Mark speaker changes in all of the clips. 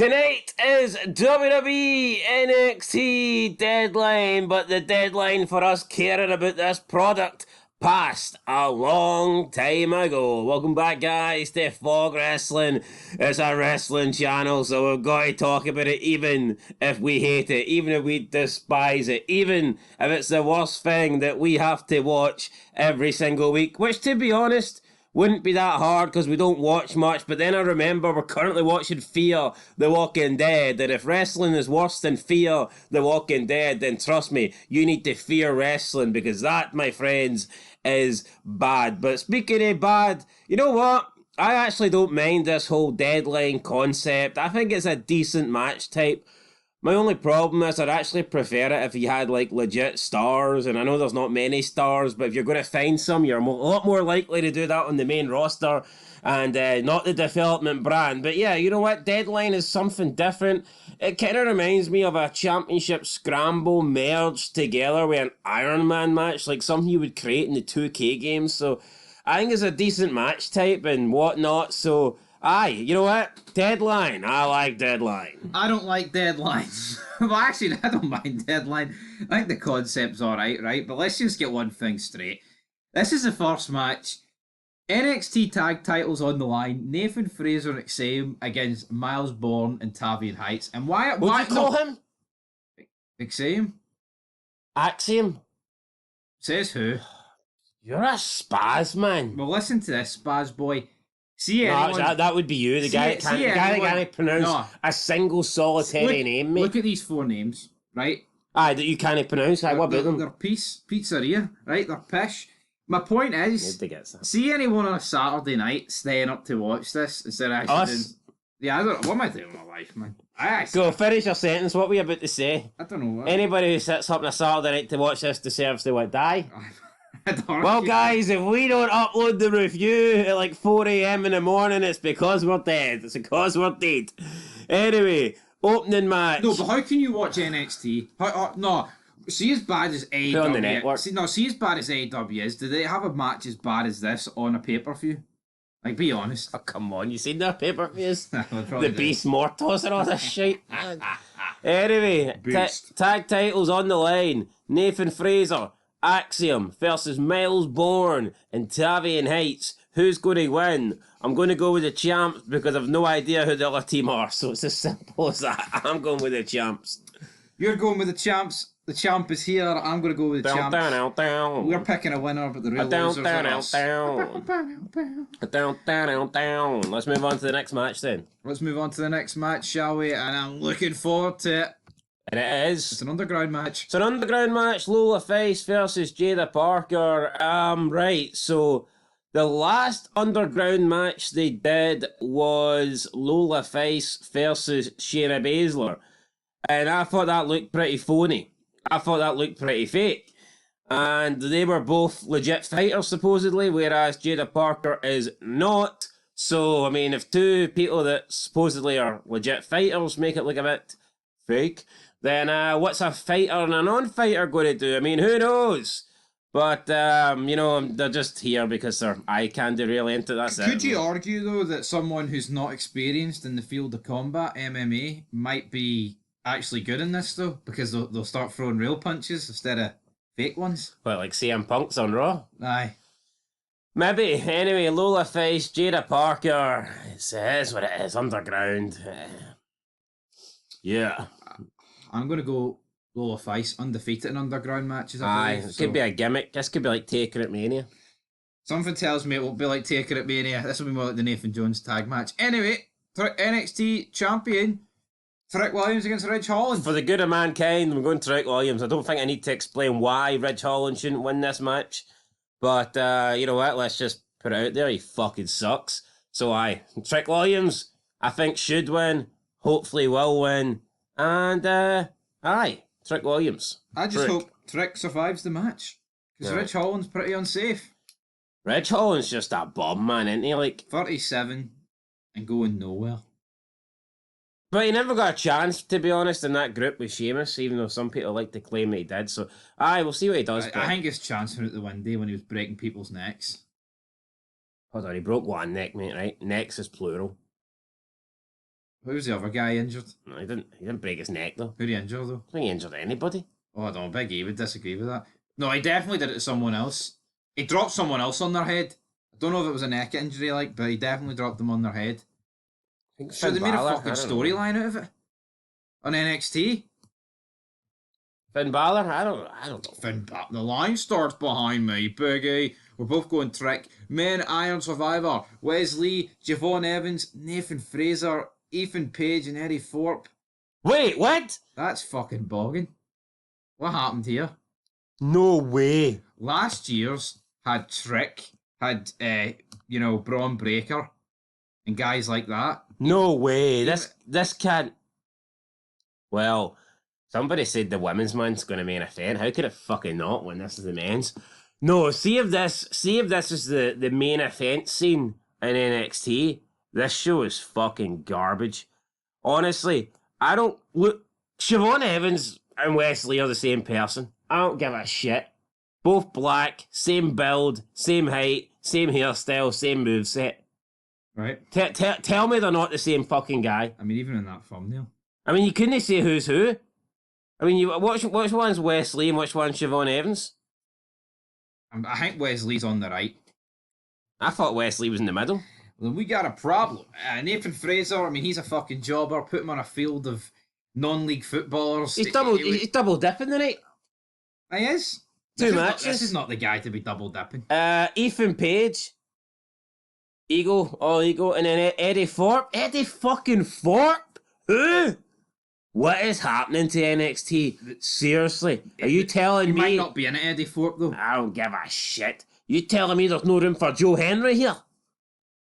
Speaker 1: Tonight is WWE NXT deadline, but the deadline for us caring about this product passed a long time ago. Welcome back, guys, to Fog Wrestling. It's a wrestling channel, so we've got to talk about it even if we hate it, even if we despise it, even if it's the worst thing that we have to watch every single week, which, to be honest, wouldn't be that hard because we don't watch much. But then I remember we're currently watching Fear the Walking Dead, and if wrestling is worse than Fear the Walking Dead, then trust me, you need to fear wrestling, because that, my friends, is bad. But speaking of bad, you know what? I actually don't mind this whole deadline concept. I think it's a decent match type. My only problem is I'd actually prefer it if you had like legit stars, and I know there's not many stars, but if you're going to find some, you're a lot more likely to do that on the main roster and not the development brand. But yeah, you know what? Deadline is something different. It kind of reminds me of a championship scramble merged together with an Iron Man match, like something you would create in the 2K games. So I think it's a decent match type and whatnot. So aye, you know what? Deadline. I like Deadline.
Speaker 2: I don't like deadlines. Well, actually, I don't mind deadline. I think the concept's alright, right? But let's just get one thing straight. This is the first match. NXT tag titles on the line. Nathan Fraser and Extreme against Miles Bourne and Tavian Heights. And why
Speaker 1: What do you call him?
Speaker 2: Extreme?
Speaker 1: Axiom?
Speaker 2: Says who?
Speaker 1: You're a spaz, man.
Speaker 2: Well, listen to this, Spaz boy. See
Speaker 1: No,
Speaker 2: anyone...
Speaker 1: that would be you, the guy that can't pronounce a single solitary name, mate.
Speaker 2: Look at these four names, right?
Speaker 1: Aye, that you can't pronounce. Aye, what about them?
Speaker 2: They're pizzeria, right? They're pish. My point is, see anyone on a Saturday night staying up to watch this instead of actually doing... Yeah, I don't know. What am I doing with my life, man?
Speaker 1: Go, finish your sentence. What were you about to say?
Speaker 2: I don't know.
Speaker 1: Anybody who sits up on a Saturday night to watch this deserves to die. Well, guys, if we don't upload the review at like 4 a.m. in the morning, it's because we're dead. It's because we're dead. Anyway, opening match.
Speaker 2: No, but how can you watch NXT? No, see as bad as AEW.
Speaker 1: Put on the network.
Speaker 2: See as bad as AEW is. Do they have a match as bad as this on a pay-per-view? Like, be honest.
Speaker 1: Oh, come on, you seen their pay-per-views? The Beast Mortos and all this shit. Anyway, tag titles on the line. Nathan Fraser, Axiom versus Miles Bourne and Tavian Heights. Who's going to win? I'm going to go with the champs because I've no idea who the other team are, so it's as simple as that. I'm going with the champs.
Speaker 2: You're going with the champs. The champ is here. I'm going to go with the champs. We're picking a winner, but the real losers are us.
Speaker 1: Let's move on to the next match then.
Speaker 2: Let's move on to the next match, shall we? And I'm looking forward to it.
Speaker 1: And it is.
Speaker 2: It's an underground match.
Speaker 1: It's an underground match. Lola Face versus Jada Parker. Right. So the last underground match they did was Lola Face versus Shayna Baszler. And I thought that looked pretty phony. I thought that looked pretty fake. And they were both legit fighters, supposedly, whereas Jada Parker is not. So, I mean, if two people that supposedly are legit fighters make it look a bit fake, then what's a fighter and a non-fighter going to do? I mean, who knows? But, you know, they're just here because they're eye candy really into that.
Speaker 2: Could you argue, though, that someone who's not experienced in the field of combat, MMA, might be actually good in this, though? Because they'll start throwing real punches instead of fake ones?
Speaker 1: Well, like CM Punk's on Raw?
Speaker 2: Aye.
Speaker 1: Maybe. Anyway, Lola Face, Jada Parker. It is what it is. Underground. Yeah.
Speaker 2: I'm going to go Lola Face, undefeated in underground matches,
Speaker 1: I believe. It could be a gimmick. This could be like Taker at Mania.
Speaker 2: Something tells me it won't be like Taker at Mania. This will be more like the Nathan Jones tag match. Anyway, NXT champion, Trick Williams against Ridge Holland.
Speaker 1: For the good of mankind, I'm going Trick Williams. I don't think I need to explain why Ridge Holland shouldn't win this match. But, you know what? Let's just put it out there. He fucking sucks. So, Trick Williams, I think, should win. Hopefully will win. And, Trick Williams.
Speaker 2: I just hope Trick survives the match. Because Ridge Holland's pretty unsafe.
Speaker 1: Ridge Holland's just a bomb, man, isn't he? Like
Speaker 2: 37 and going nowhere.
Speaker 1: But he never got a chance, to be honest, in that group with Sheamus, even though some people like to claim that he did. So, we'll see what he does.
Speaker 2: I think his chance went out the window when he was breaking people's necks.
Speaker 1: Hold on, he broke one neck, mate, right? Necks is plural.
Speaker 2: Who's the other guy injured?
Speaker 1: No, he didn't break his neck though.
Speaker 2: Who did he injure though?
Speaker 1: I think he injured anybody.
Speaker 2: Oh, I don't know. Big E would disagree with that. No, he definitely did it to someone else. He dropped someone else on their head. I don't know if it was a neck injury, like, but he definitely dropped them on their head.
Speaker 1: I think
Speaker 2: Sure, they
Speaker 1: Finn
Speaker 2: made a
Speaker 1: Balor,
Speaker 2: fucking
Speaker 1: I don't know.
Speaker 2: storyline out of it on NXT.
Speaker 1: Finn Balor, I don't know.
Speaker 2: Finn Balor, the line starts behind me, Big E. We're both going trick. Men, Iron Survivor, Wesley, Javon Evans, Nathan Fraser, Ethan Page, and Eddie Thorpe.
Speaker 1: Wait, what?
Speaker 2: That's fucking bogging. What happened here?
Speaker 1: No way.
Speaker 2: Last year's had Trick, had Braun Breaker, and guys like that.
Speaker 1: No way. This can't. Well, somebody said the women's man's going to main event. How could it fucking not when this is the men's? No, see if this is the main event scene in NXT. This show is fucking garbage. Honestly, I don't look. Siobhan Evans and Wesley are the same person. I don't give a shit. Both black, same build, same height, same hairstyle, same moveset.
Speaker 2: Right.
Speaker 1: Tell me they're not the same fucking guy.
Speaker 2: I mean, even in that thumbnail.
Speaker 1: I mean, you couldn't say who's who. I mean, which one's Wesley and which one's Siobhan Evans?
Speaker 2: I think Wesley's on the right.
Speaker 1: I thought Wesley was in the middle.
Speaker 2: Well, we got a problem. Nathan Fraser, I mean, he's a fucking jobber. Put him on a field of non-league footballers.
Speaker 1: He's double dipping tonight.
Speaker 2: He is.
Speaker 1: Two matches.
Speaker 2: This is not the guy to be double dipping.
Speaker 1: Ethan Page. All ego. And then Eddie Thorpe. Eddie fucking Thorpe? Who? What is happening to NXT? Seriously. Are you telling
Speaker 2: He
Speaker 1: me...
Speaker 2: might not be in it, Eddie Thorpe, though.
Speaker 1: I don't give a shit. You telling me there's no room for Joe Henry here?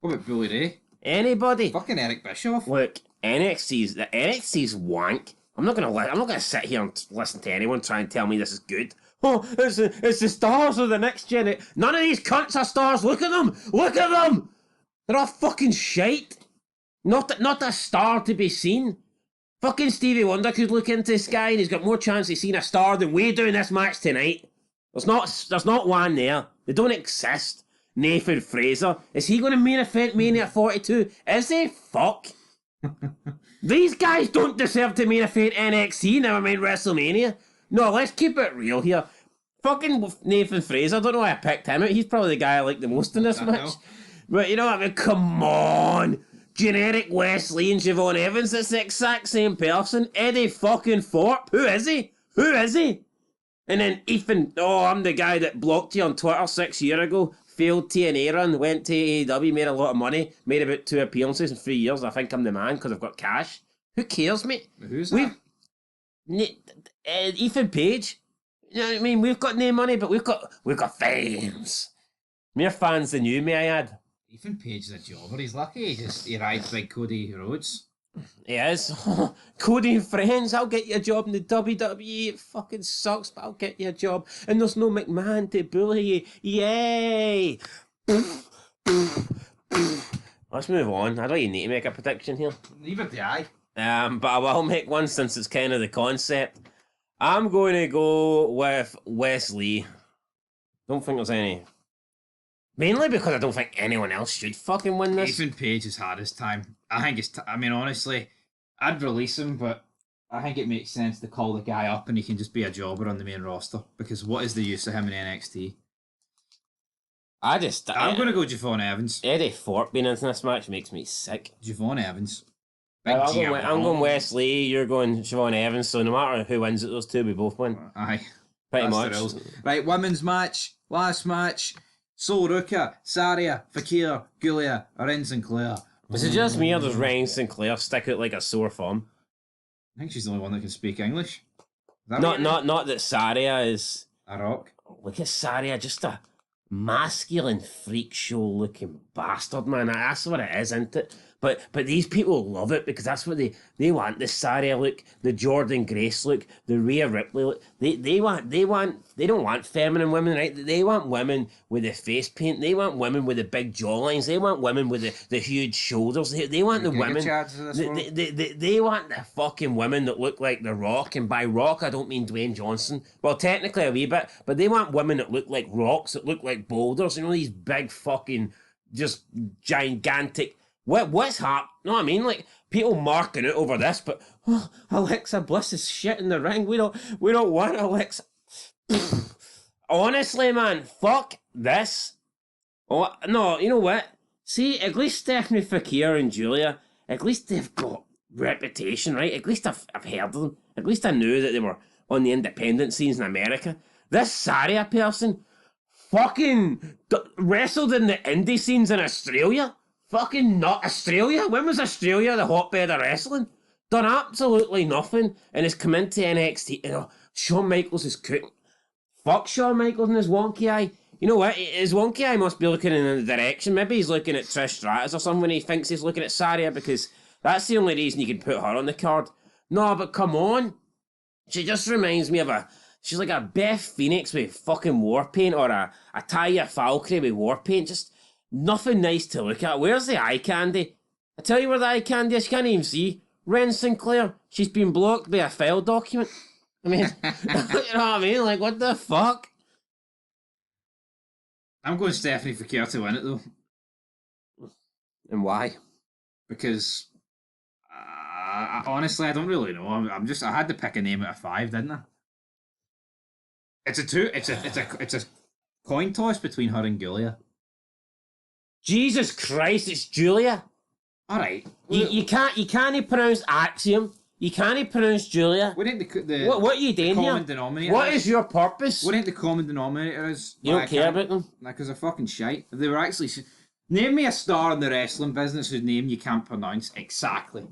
Speaker 2: What about Bully Ray?
Speaker 1: Anybody?
Speaker 2: Fucking Eric Bischoff.
Speaker 1: Look, NXT's wank. I'm not gonna sit here and listen to anyone try and tell me this is good. Oh, it's the stars of the next gen. None of these cunts are stars. Look at them. Look at them. They're all fucking shite. Not a star to be seen. Fucking Stevie Wonder could look into the sky and he's got more chance of seeing a star than we do in this match tonight. There's not one there. They don't exist. Nathan Fraser. Is he going to main event Mania 42? Is he? Fuck. These guys don't deserve to main event NXT, never mind WrestleMania. No, let's keep it real here. Fucking Nathan Fraser, I don't know why I picked him out. He's probably the guy I like the most in this match. But you know what I mean? Come on. Generic Wesley and Siobhan Evans, that's the exact same person. Eddie fucking Thorpe. Who is he? And then Ethan, I'm the guy that blocked you on Twitter 6 years ago. Failed TNA run, went to AEW, made a lot of money, made about 2 appearances in 3 years. I think I'm the man because I've got cash. Who cares, mate?
Speaker 2: Who's that?
Speaker 1: Ethan Page. You know what I mean? We've got no money, but we've got fans. More fans than you, may I add.
Speaker 2: Ethan Page is a jobber. He's lucky he rides like Cody Rhodes.
Speaker 1: He is. Cody and friends, I'll get you a job in the WWE. It fucking sucks, but I'll get you a job. And there's no McMahon to bully you. Yay! Let's move on. I don't even need to make a prediction here.
Speaker 2: Neither do I.
Speaker 1: But I will make one since it's kind of the concept. I'm going to go with Wesley. Don't think there's any. Mainly because I don't think anyone else should fucking win this.
Speaker 2: Ethan Page has had his time. I think I mean, honestly, I'd release him, but I think it makes sense to call the guy up and he can just be a jobber on the main roster. Because what is the use of him in NXT? I'm going to go Javon Evans.
Speaker 1: Eddie Thorpe being in this match makes me sick.
Speaker 2: Javon Evans.
Speaker 1: I'm going Wesley, you're going Siobhan Evans, so no matter who wins it, those two, we both win.
Speaker 2: Aye.
Speaker 1: Pretty
Speaker 2: That's
Speaker 1: much.
Speaker 2: the rules. Right, women's match. Last match. Sol Ruka, Saria, Fakir, Gulia, Ren Sinclair.
Speaker 1: Is it just me or does Ryan Sinclair stick out like a sore thumb?
Speaker 2: I think she's the only one that can speak English.
Speaker 1: Not that Saria is...
Speaker 2: A rock.
Speaker 1: Look at Saria, just a masculine freak show looking bastard, man. That's what it is, isn't it? But these people love it because that's what they want. The Saria look, the Jordan Grace look, the Rhea Ripley look. They don't want feminine women, right? They want women with the face paint. They want women with the big jawlines. They want women with the huge shoulders. They want the women. They want the fucking women that look like The Rock. And by Rock, I don't mean Dwayne Johnson. Well, technically a wee bit, but they want women that look like rocks, that look like boulders. You know, these big fucking just gigantic. What's happening? You know what I mean? Like, people marking it over this, but oh, Alexa Bliss is shit in the ring. We don't want Alexa. Honestly, man, fuck this. Oh no, you know what? See, at least Stephanie Fakir and Julia, at least they've got reputation, right? At least I've heard of them. At least I knew that they were on the independent scenes in America. This Saria person fucking wrestled in the indie scenes in Australia. Fucking not Australia. When was Australia the hotbed of wrestling? Done absolutely nothing and has come into NXT. You know, Shawn Michaels is cooking. Fuck Shawn Michaels and his wonky eye. You know what? His wonky eye must be looking in a direction. Maybe he's looking at Trish Stratus or something when he thinks he's looking at Saria, because that's the only reason you can put her on the card. No, but come on. She just reminds me of she's like a Beth Phoenix with fucking war paint, or a Taya Valkyrie with war paint. Just nothing nice to look at. Where's the eye candy? I tell you where the eye candy is. You can't even see. Ren Sinclair, she's been blocked by a file document. I mean, you know what I mean? Like, what the fuck?
Speaker 2: I'm going Stephanie Fakir to win it, though.
Speaker 1: And why?
Speaker 2: Because, honestly, I don't really know. I had to pick a name out of 5, didn't I? It's a coin toss between her and Julia.
Speaker 1: Jesus Christ, it's Julia.
Speaker 2: All right.
Speaker 1: You can't pronounce Axiom. You can't pronounce Julia.
Speaker 2: What ain't the
Speaker 1: what are you doing
Speaker 2: common
Speaker 1: here?
Speaker 2: denominator?
Speaker 1: What is your purpose?
Speaker 2: What ain't the common denominator is?
Speaker 1: You don't care about them?
Speaker 2: Because they're fucking shite. They were actually... Name me a star in the wrestling business whose name you can't pronounce exactly.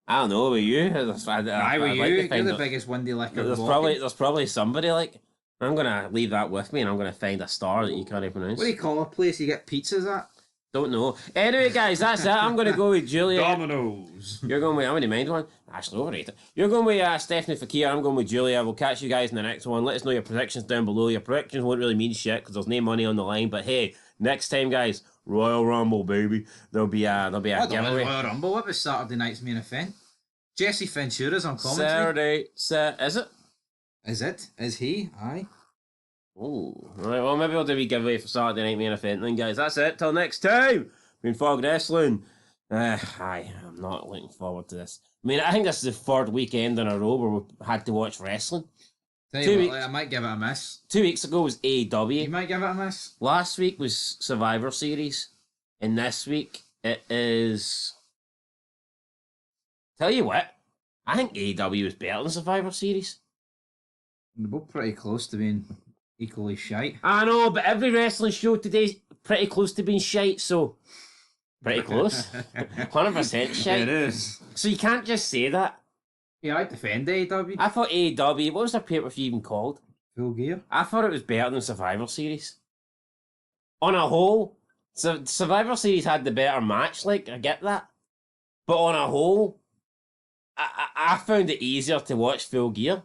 Speaker 1: I don't know, were you?
Speaker 2: You're the biggest windy licker.
Speaker 1: There's probably somebody like... I'm going to leave that with me and I'm going to find a star that you can't pronounce.
Speaker 2: What do you call a place you get pizzas at?
Speaker 1: Don't know. Anyway, guys, that's it. I'm going to go with Julia.
Speaker 2: Domino's.
Speaker 1: You're going with... I wouldn't mind one. Actually, overrated. You're going with Stephanie Fakir. I'm going with Julia. We'll catch you guys in the next one. Let us know your predictions down below. Your predictions won't really mean shit because there's no money on the line. But hey, next time, guys, Royal Rumble, baby. There'll be a giveaway.
Speaker 2: Royal Rumble. What was Saturday night's main event? Jesse Ventura's on commentary.
Speaker 1: Saturday. Is it?
Speaker 2: Is it? Is he? Aye.
Speaker 1: Oh, right. Well, maybe we'll do a wee giveaway for Saturday night main event then, guys. That's it. Till next time. Been Fog Wrestling. I'm not looking forward to this. I mean, I think this is the third weekend in a row where we had to watch wrestling.
Speaker 2: I might give it a miss.
Speaker 1: 2 weeks ago was AEW.
Speaker 2: You might give it a miss.
Speaker 1: Last week was Survivor Series. And this week it is... Tell you what, I think AEW is better than Survivor Series.
Speaker 2: They're both pretty close to being equally shite.
Speaker 1: I know, but every wrestling show today's pretty close to being shite, so... Pretty close. 100% shite.
Speaker 2: It is.
Speaker 1: So you can't just say that.
Speaker 2: Yeah, I defend AEW.
Speaker 1: I thought AEW, what was their pay-per-view even called?
Speaker 2: Full Gear.
Speaker 1: I thought it was better than Survivor Series. On a whole, Survivor Series had the better match, like, I get that. But on a whole, I found it easier to watch Full Gear.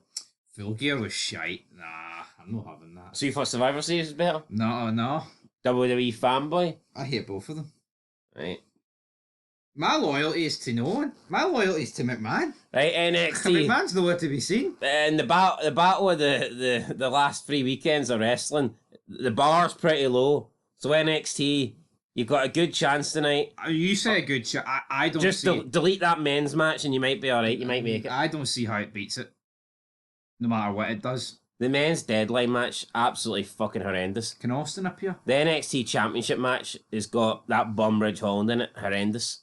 Speaker 2: Full Gear was shite. Nah, I'm not having that.
Speaker 1: So you thought Survivor Series was better?
Speaker 2: No.
Speaker 1: WWE fanboy?
Speaker 2: I hate both of them.
Speaker 1: Right.
Speaker 2: My loyalty is to no one. My loyalty is to McMahon.
Speaker 1: Right, NXT.
Speaker 2: McMahon's nowhere to be seen.
Speaker 1: In the battle of the last 3 weekends of wrestling, the bar's pretty low. So NXT, you've got a good chance tonight.
Speaker 2: You say a good chance. I don't
Speaker 1: just
Speaker 2: see...
Speaker 1: delete that men's match and you might be alright. You might make it.
Speaker 2: I don't see how it beats it. No matter what it does.
Speaker 1: The men's deadline match, absolutely fucking horrendous.
Speaker 2: Can Austin appear?
Speaker 1: The NXT Championship match has got that bum Ridge Holland in it. Horrendous.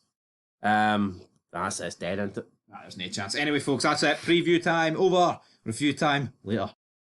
Speaker 1: It's dead, isn't it?
Speaker 2: There's no chance. Anyway, folks, that's it. Preview time over. Review time later.